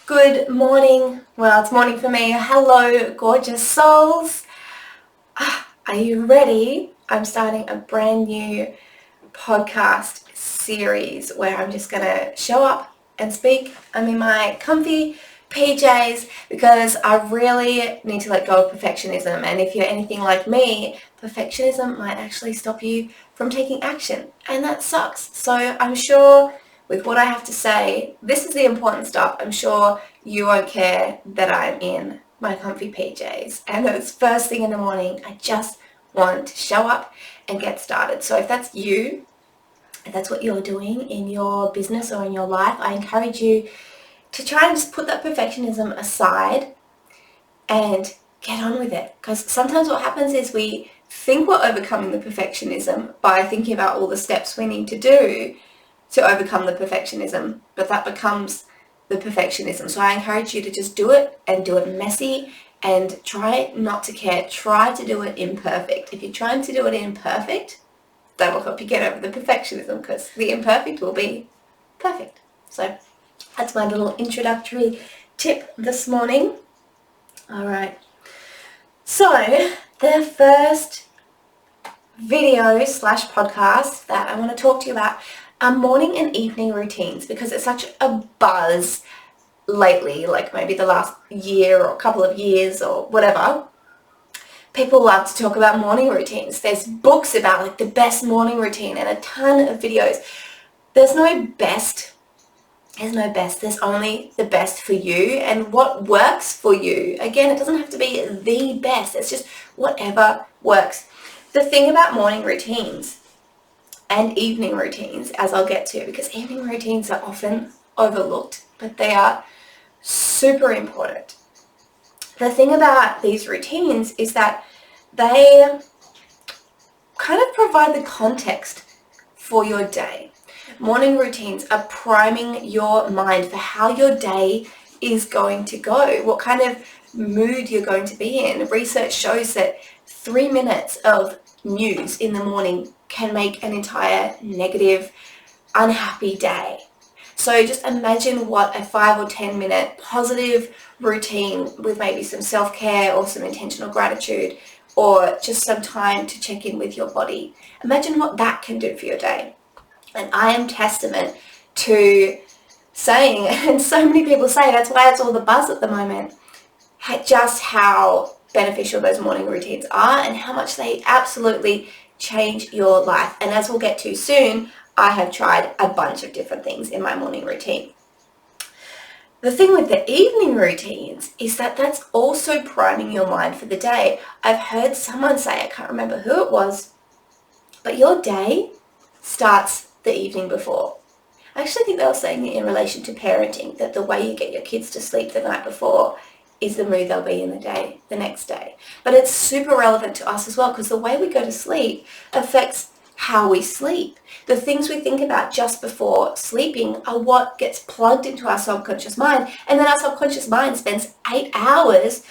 Good morning. Well, it's morning for me. Hello, gorgeous souls. Are you ready? I'm starting a brand new podcast series where I'm just going to show up and speak. I'm in my comfy PJs because I really need to let go of perfectionism. And if you're anything like me, perfectionism might actually stop you from taking action. And that sucks. So I'm sure with what I have to say, this is the important stuff. I'm sure you won't care that I'm in my comfy PJs and it's first thing in the morning. I just want to show up and get started. So if that's you, if that's what you're doing in your business or in your life, I encourage you to try and just put that perfectionism aside and get on with it. Because sometimes what happens is we think we're overcoming the perfectionism by thinking about all the steps we need to do to overcome the perfectionism, but that becomes the perfectionism. So I encourage you to just do it and do it messy and try not to care. Try to do it imperfect. If you're trying to do it imperfect, that will help you get over the perfectionism because the imperfect will be perfect. So that's my little introductory tip this morning. All right. So the first video / podcast that I want to talk to you about are morning and evening routines, because it's such a buzz lately, like maybe the last year or a couple of years or whatever. People love to talk about morning routines. There's books about like the best morning routine and a ton of videos. There's no best. There's only the best for you and what works for you. Again, it doesn't have to be the best. It's just whatever works. The thing about morning routines and evening routines, as I'll get to, because evening routines are often overlooked, but they are super important. The thing about these routines is that they kind of provide the context for your day. Morning routines are priming your mind for how your day is going to go, what kind of mood you're going to be in. Research shows that 3 minutes of news in the morning can make an entire negative, unhappy day. So just imagine what a 5 or 10 minute positive routine with maybe some self-care or some intentional gratitude or just some time to check in with your body. Imagine what that can do for your day. And I am testament to saying, and so many people say, that's why it's all the buzz at the moment, just how beneficial those morning routines are and how much they absolutely change your life. And as we'll get to soon, I have tried a bunch of different things in my morning routine. The thing with the evening routines is that that's also priming your mind for the day. I've heard someone say, I can't remember who it was, but your day starts the evening before. I actually think they were saying it in relation to parenting, that the way you get your kids to sleep the night before is the mood they'll be in the next day. But it's super relevant to us as well, because the way we go to sleep affects how we sleep. The things we think about just before sleeping are what gets plugged into our subconscious mind, and then our subconscious mind spends 8 hours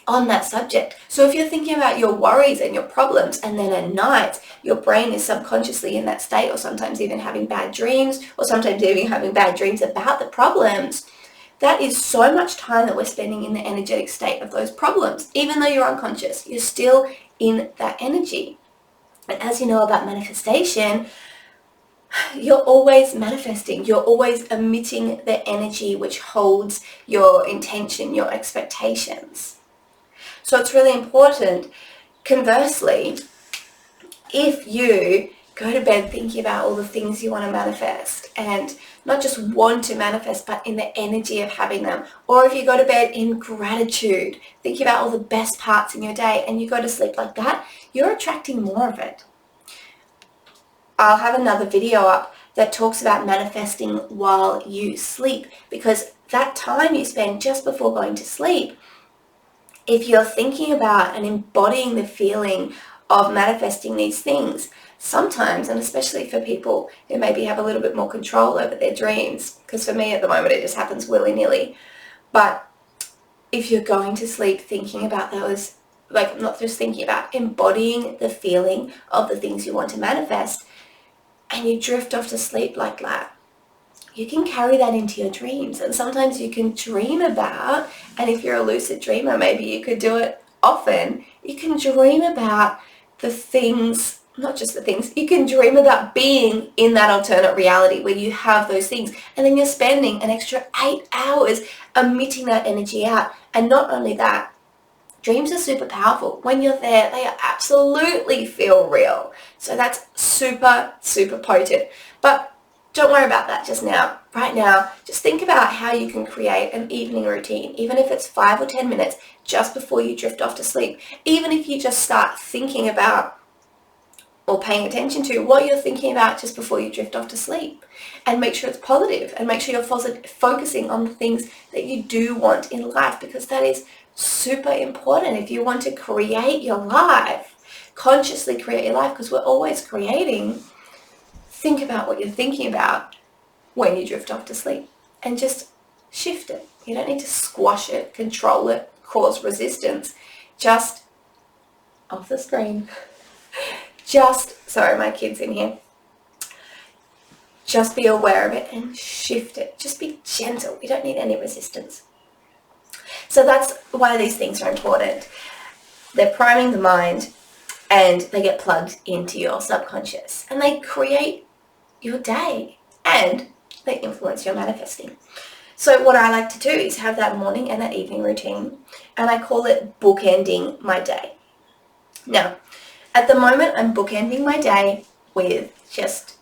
on that subject. So if you're thinking about your worries and your problems, and then at night your brain is subconsciously in that state, or sometimes even having bad dreams, or sometimes even having bad dreams about the problems, that is so much time that we're spending in the energetic state of those problems. Even though you're unconscious, you're still in that energy. And as you know about manifestation, you're always manifesting. You're always emitting the energy which holds your intention, your expectations. So it's really important. Conversely, if you go to bed thinking about all the things you want to manifest, and not just want to manifest, but in the energy of having them, or if you go to bed in gratitude, thinking about all the best parts in your day, and you go to sleep like that, you're attracting more of it. I'll have another video up that talks about manifesting while you sleep, because that time you spend just before going to sleep, if you're thinking about and embodying the feeling of manifesting these things, sometimes, and especially for people who maybe have a little bit more control over their dreams, because for me at the moment it just happens willy-nilly, but if you're going to sleep thinking about those, like not just thinking about, embodying the feeling of the things you want to manifest, and you drift off to sleep like that, you can carry that into your dreams. And sometimes you can dream about, and if you're a lucid dreamer, maybe you could do it often, you can dream about the things, not just the things, you can dream about being in that alternate reality where you have those things, and then you're spending an extra 8 hours emitting that energy out. And not only that, dreams are super powerful. When you're there, they absolutely feel real. So that's super, super potent. But don't worry about that just now. Right now, just think about how you can create an evening routine, even if it's 5 or 10 minutes just before you drift off to sleep. Even if you just start thinking about or paying attention to what you're thinking about just before you drift off to sleep, and make sure it's positive, and make sure you're focusing on the things that you do want in life, because that is super important if you want to create your life, consciously create your life, because we're always creating. Think about what you're thinking about when you drift off to sleep, and just shift it. You don't need to squash it, control it, cause resistance. Just off the screen. Sorry, my kid's in here. Just be aware of it and shift it. Just be gentle. You don't need any resistance. So that's why these things are important. They're priming the mind, and they get plugged into your subconscious, and they create your day, and they influence your manifesting. So what I like to do is have that morning and that evening routine, and I call it bookending my day. Now, at the moment, I'm bookending my day with just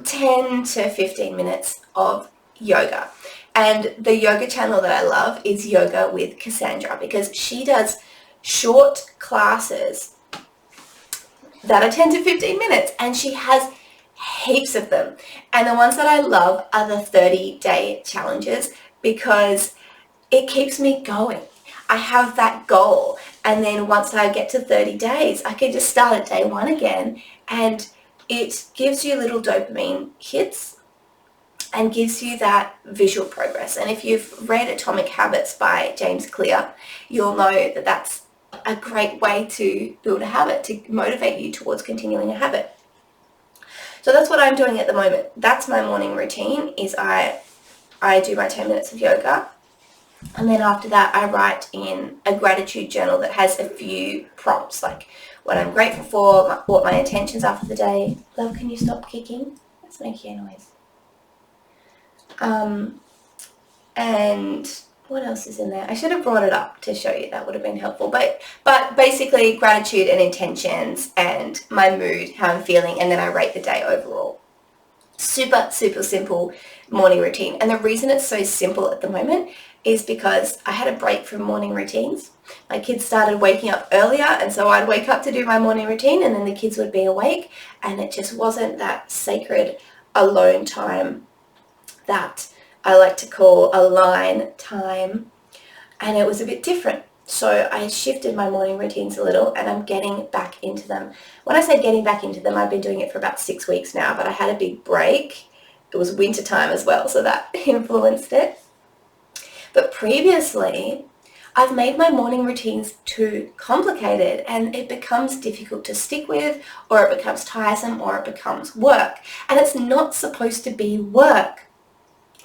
10 to 15 minutes of yoga. And the yoga channel that I love is Yoga with Cassandra, because she does short classes that are 10 to 15 minutes, and she has heaps of them. And the ones that I love are the 30-day challenges, because it keeps me going. I have that goal, and then once I get to 30 days, I can just start at day 1 again, and it gives you little dopamine hits and gives you that visual progress. And if you've read Atomic Habits by James Clear, you'll know that that's a great way to build a habit, to motivate you towards continuing a habit. So that's what I'm doing at the moment. That's my morning routine, is I do my 10 minutes of yoga. And then after that, I write in a gratitude journal that has a few prompts, like what I'm grateful for, what my intentions are for the day. Love, can you stop kicking? It's making a noise. And what else is in there? I should have brought it up to show you. That would have been helpful. But basically gratitude and intentions and my mood, how I'm feeling, and then I rate the day overall. Super, super simple morning routine. And the reason it's so simple at the moment is because I had a break from morning routines. My kids started waking up earlier, and so I'd wake up to do my morning routine, and then the kids would be awake, and it just wasn't that sacred alone time that I like to call align time, and it was a bit different. So I shifted my morning routines a little, and I'm getting back into them. When I say getting back into them, I've been doing it for about 6 weeks now, but I had a big break. It was winter time as well, so that influenced it. But previously, I've made my morning routines too complicated, and it becomes difficult to stick with, or it becomes tiresome, or it becomes work. And it's not supposed to be work.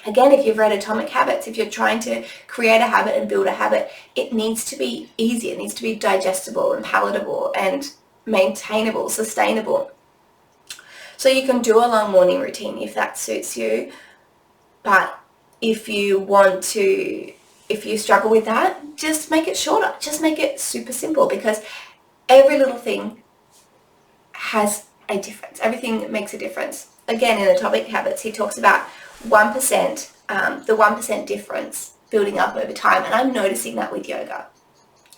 Again, if you've read Atomic Habits, if you're trying to create a habit and build a habit, it needs to be easy. It needs to be digestible and palatable and maintainable, sustainable. So you can do a long morning routine if that suits you. But if you struggle with that, just make it shorter. Just make it super simple, because every little thing has a difference. Everything makes a difference. Again, in Atomic Habits, he talks about 1%, the 1% difference building up over time. And I'm noticing that with yoga.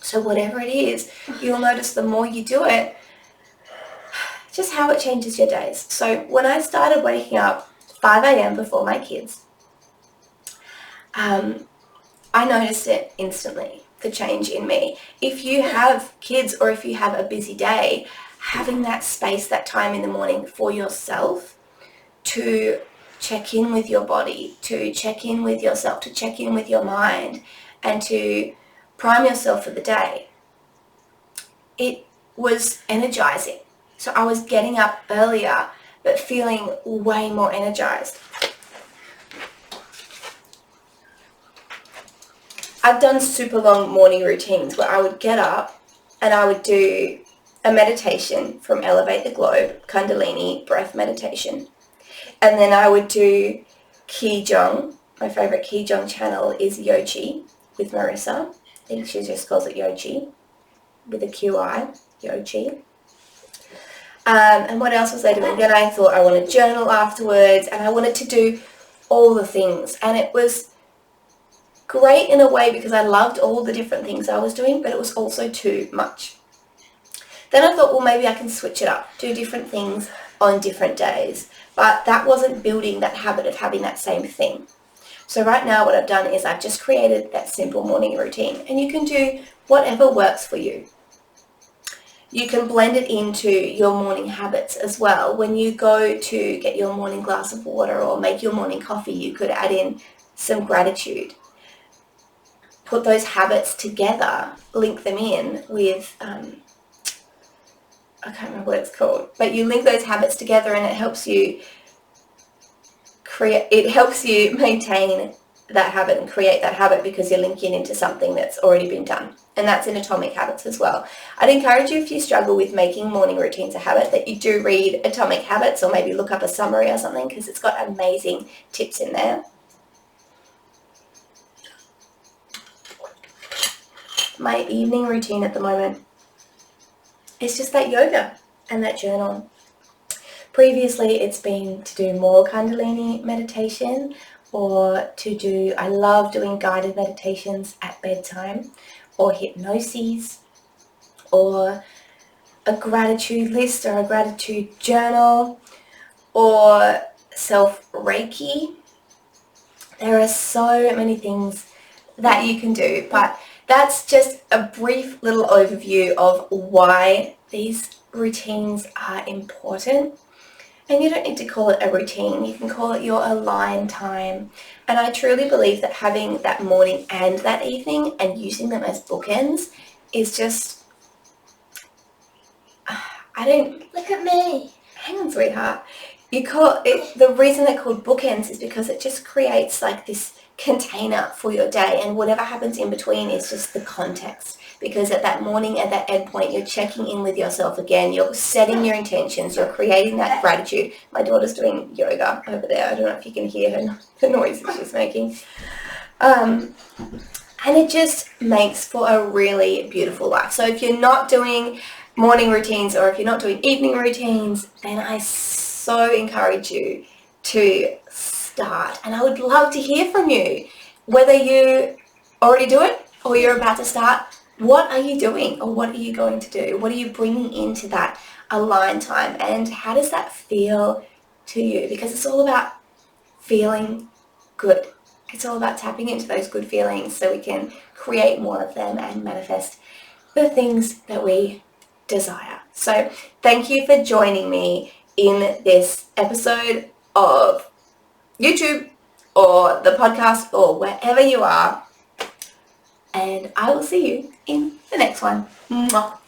So whatever it is, you'll notice the more you do it, just how it changes your days. So when I started waking up 5 a.m. before my kids, I noticed it instantly, the change in me. If you have kids, or if you have a busy day, having that space, that time in the morning for yourself to check in with your body, to check in with yourself, to check in with your mind, and to prime yourself for the day, it was energizing. So I was getting up earlier, but feeling way more energized. I've done super long morning routines where I would get up and I would do a meditation from Elevate the Globe, Kundalini breath meditation. And then I would do Qigong. My favorite Qigong channel is Yochi with Marissa. I think she just calls it Yochi with a QI, Yochi. And what else was I doing? Then I thought I wanted to journal afterwards, and I wanted to do all the things. And it was great in a way because I loved all the different things I was doing, but it was also too much. Then I thought, well, maybe I can switch it up, do different things on different days. But that wasn't building that habit of having that same thing. So right now what I've done is I've just created that simple morning routine, and you can do whatever works for you. You can blend it into your morning habits as well. When you go to get your morning glass of water or make your morning coffee, you could add in some gratitude. Put those habits together, link them in with, I can't remember what it's called, but you link those habits together and it helps you maintain that habit and create that habit because you're linking into something that's already been done. And that's in Atomic Habits as well. I'd encourage you, if you struggle with making morning routines a habit, that you do read Atomic Habits or maybe look up a summary or something, because it's got amazing tips in there. My evening routine at the moment is just that yoga and that journal. Previously, it's been to do more Kundalini meditation or I love doing guided meditations at bedtime, or hypnosis, or a gratitude list or a gratitude journal, or self-Reiki. There are so many things that you can do, but that's just a brief little overview of why these routines are important. And you don't need to call it a routine, you can call it your aligned time. And I truly believe that having that morning and that evening and using them as bookends is just, look at me. Hang on, sweetheart. The reason they're called bookends is because it just creates like this container for your day, and whatever happens in between is just the context. Because at that morning, at that end point, you're checking in with yourself again, you're setting your intentions, you're creating that gratitude. My daughter's doing yoga over there. I don't know if you can hear the noise that she's making. And it just makes for a really beautiful life. So if you're not doing morning routines or if you're not doing evening routines, then I so encourage you to start. And I would love to hear from you, whether you already do it or you're about to start. What are you doing, or what are you going to do? What are you bringing into that aligned time, and how does that feel to you? Because it's all about feeling good. It's all about tapping into those good feelings so we can create more of them and manifest the things that we desire. So thank you for joining me in this episode of YouTube or the podcast or wherever you are. And I will see you in the next one. Mwah.